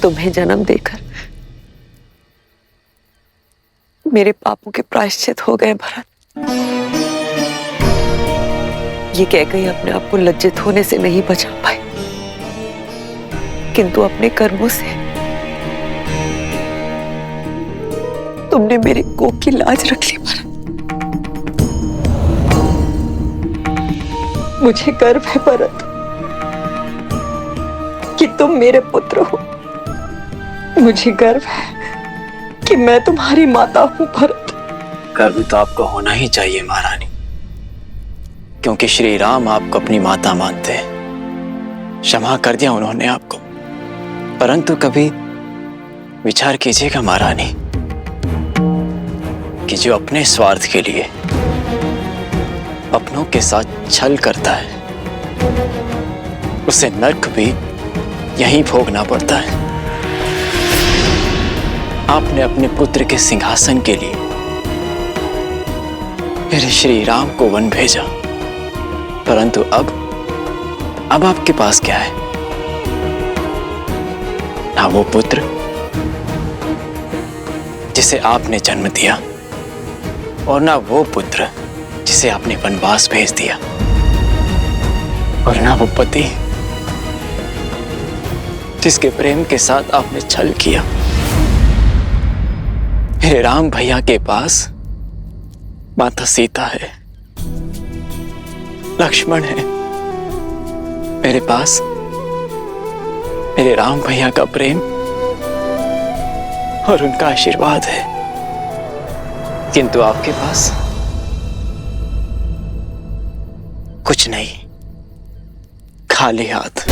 तुम्हें जन्म देकर मेरे पापों के प्रायश्चित हो गए भरत। ये कह गई अपने आप को लज्जित होने से नहीं बचा पाई, किंतु अपने कर्मों से तुमने मेरे कोख की लाज रख ली भरत। मुझे गर्व है भरत कि तुम मेरे पुत्र हो। मुझे गर्व है कि मैं तुम्हारी माता हूं भरत। गर्व तो आपको होना ही चाहिए महारानी, क्योंकि श्री राम आपको अपनी माता मानते हैं। क्षमा कर दिया उन्होंने आपको, परंतु कभी विचार कीजिएगा महारानी कि जो अपने स्वार्थ के लिए अपनों के साथ छल करता है, उसे नर्क भी यहीं भोगना पड़ता है। आपने अपने पुत्र के सिंहासन के लिए मेरे श्री राम को वन भेजा, परंतु अब आपके पास क्या है? ना वो पुत्र जिसे आपने जन्म दिया, और ना वो पुत्र जिसे आपने वनवास भेज दिया, और ना वो पति जिसके प्रेम के साथ आपने छल किया। मेरे राम भैया के पास माता सीता है, लक्ष्मण है। मेरे पास मेरे राम भैया का प्रेम और उनका आशीर्वाद है, किंतु आपके पास कुछ नहीं, खाली हाथ।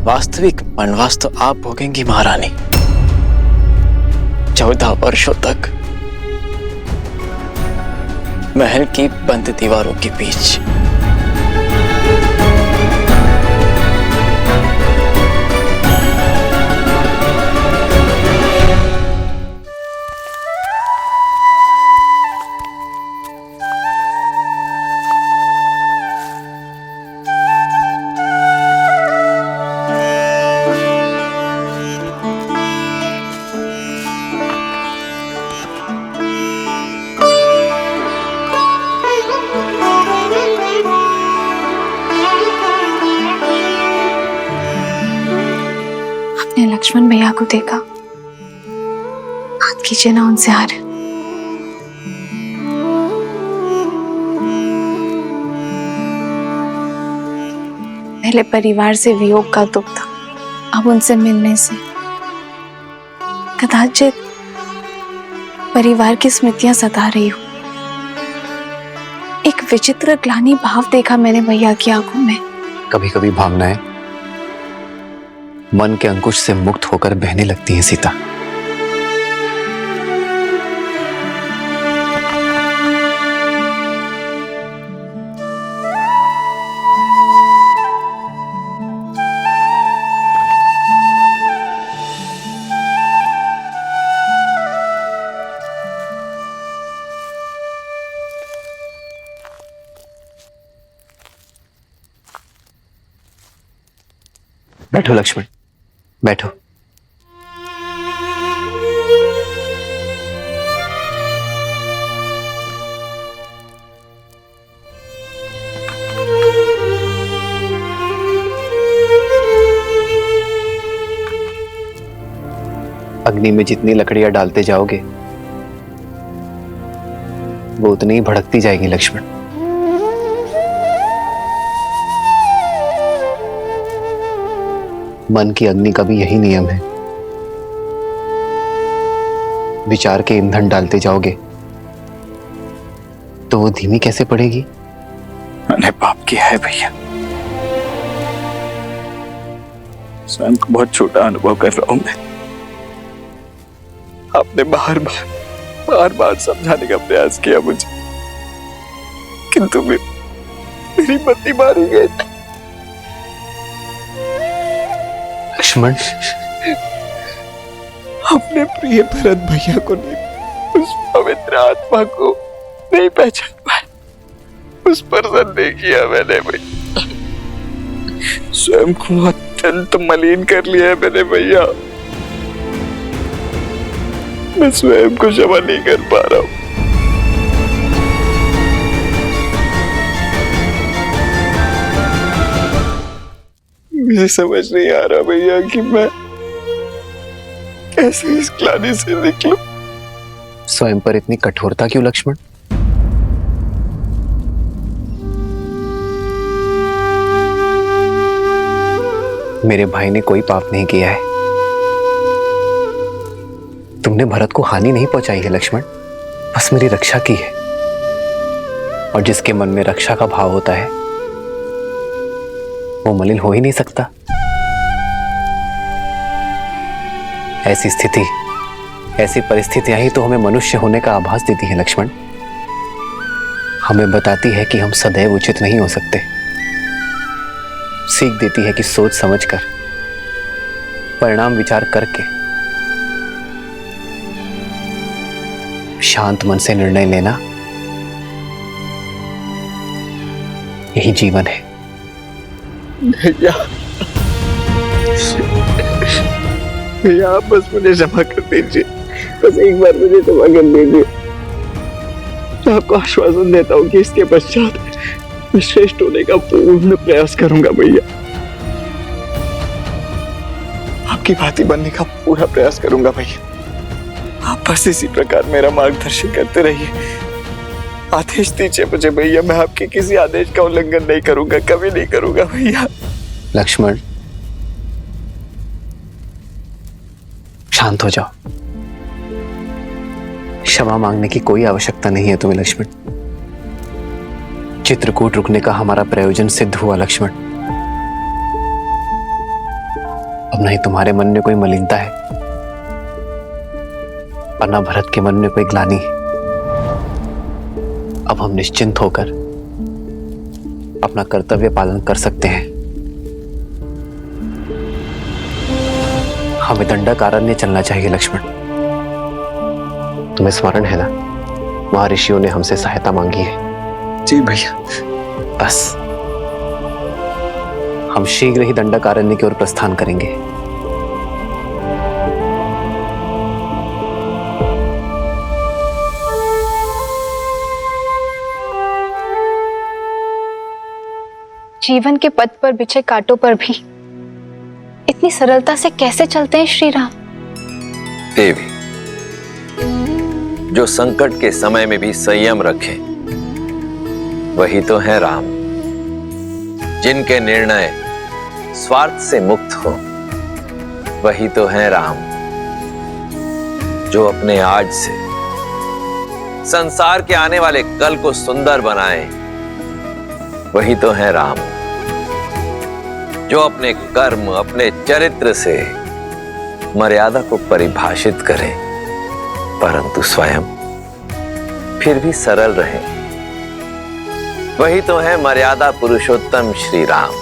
वास्तविक वनवास तो आप भोगेंगी महारानी, 14 वर्षों तक महल की बंद दीवारों के बीच। लक्ष्मण भैया को देखा, बात कीजिए ना उनसे हार। पहले परिवार से वियोग का दुख था, अब उनसे मिलने से कदाचित परिवार की स्मृतियां सता रही हो। एक विचित्र ग्लानि भाव देखा मैंने भैया की आंखों में। कभी कभी भावनाएं मन के अंकुश से मुक्त होकर बहने लगती हैं सीता। बैठो लक्ष्मण, बैठो। अग्नि में जितनी लकड़ियां डालते जाओगे वो उतनी ही भड़कती जाएगी लक्ष्मण। मन की अग्नि का भी यही नियम है। विचार के ईंधन डालते जाओगे तो वो धीमी कैसे पड़ेगी? मैंने पाप किया है भैया, स्वयं को बहुत छोटा अनुभव कर रहा हूं मैं। आपने बार बार समझाने का प्रयास किया मुझे, किंतु मेरी मति मारी गई। लक्ष्मण, अपने प्रिय भरत भैया को नहीं, उस पवित्र आत्मा को नहीं पहचान पाया, उस पर नहीं किया मैंने भैया। स्वयं को अत्यंत मलिन कर लिया है मैंने भैया। मैं स्वयं को क्षमा नहीं कर पा रहा हूं। मुझे समझ नहीं आ रहा भैया कि मैं कैसे इस ग्लानि से निकलूं। स्वयं पर इतनी कठोरता क्यों लक्ष्मण? मेरे भाई ने कोई पाप नहीं किया है। तुमने भरत को हानि नहीं पहुंचाई है लक्ष्मण, बस मेरी रक्षा की है। और जिसके मन में रक्षा का भाव होता है वो मलिन हो ही नहीं सकता। ऐसी स्थिति, ऐसी परिस्थितियां ही तो हमें मनुष्य होने का आभास देती है लक्ष्मण। हमें बताती है कि हम सदैव उचित नहीं हो सकते। सीख देती है कि सोच समझकर, परिणाम विचार करके, शांत मन से निर्णय लेना, यही जीवन है। भैया, भैया आप बस मुझे क्षमा कर दीजिए, बस एक बार मुझे क्षमा कर दीजिए। मैं आपको आश्वासन देता हूँ कि इसके पश्चात मैं श्रेष्ठ होने का पूर्ण प्रयास करूंगा भैया। आपकी भांति बनने का पूरा प्रयास करूंगा भैया। आप बस इसी प्रकार मेरा मार्गदर्शन करते रहिए। आदेश दीजिए मुझे भैया, मैं आपके किसी आदेश का उल्लंघन नहीं करूंगा, कभी नहीं करूंगा भैया। लक्ष्मण शांत हो जाओ। क्षमा मांगने की कोई आवश्यकता नहीं है तुम्हें लक्ष्मण। चित्रकूट रुकने का हमारा प्रयोजन सिद्ध हुआ लक्ष्मण। अब नहीं तुम्हारे मन में कोई मलिनता है और ना भरत के मन में कोई ग्लानि। अब हम निश्चिंत होकर अपना कर्तव्य पालन कर सकते हैं। हमें दंडकारण्य चलना चाहिए लक्ष्मण। तुम्हें स्मरण है ना, महर्षियों ने हमसे सहायता मांगी है। जी भैया। बस हम शीघ्र ही दंडकारण्य की ओर प्रस्थान करेंगे। जीवन के पथ पर बिछे कांटों पर भी इतनी सरलता से कैसे चलते हैं श्री राम? देवी, जो संकट के समय में भी संयम रखे वही तो है राम। जिनके निर्णय स्वार्थ से मुक्त हो वही तो है राम। जो अपने आज से संसार के आने वाले कल को सुंदर बनाए वही तो है राम। जो अपने कर्म, अपने चरित्र से मर्यादा को परिभाषित करे परंतु स्वयं फिर भी सरल रहे वही तो है मर्यादा पुरुषोत्तम श्री राम।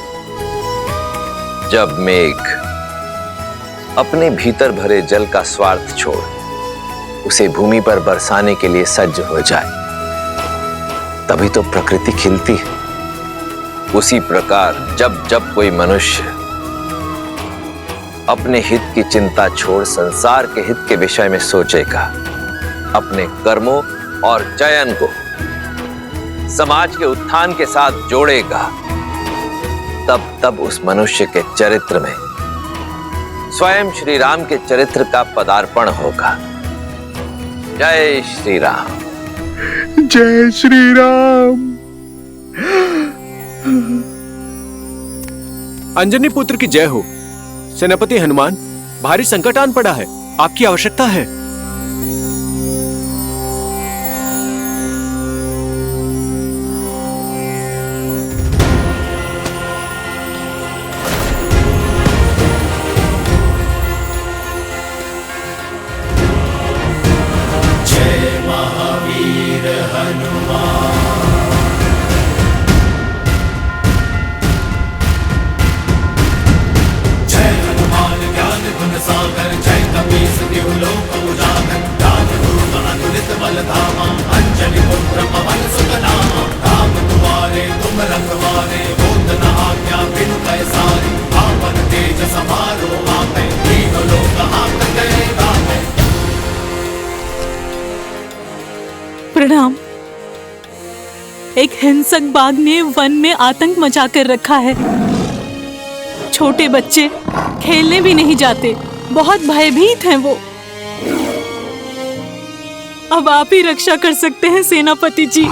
जब मेघ अपने भीतर भरे जल का स्वार्थ छोड़ उसे भूमि पर बरसाने के लिए सज्ज हो जाए तभी तो प्रकृति खिलती है। उसी प्रकार जब जब कोई मनुष्य अपने हित की चिंता छोड़ संसार के हित के विषय में सोचेगा, अपने कर्मों और चयन को समाज के उत्थान के साथ जोड़ेगा, तब तब उस मनुष्य के चरित्र में स्वयं श्री राम के चरित्र का पदार्पण होगा। जय श्री राम। जय श्री राम। अंजनी पुत्र की जय हो। सेनापति हनुमान, भारी संकट आन पड़ा है, आपकी आवश्यकता है। सागर जय कपीस देवलोक प्रणाम। एक हिंसक बाघ ने वन में आतंक मचा कर रखा है। छोटे बच्चे खेलने भी नहीं जाते, बहुत भयभीत हैं वो। अब आप ही रक्षा कर सकते हैं सेनापति जी।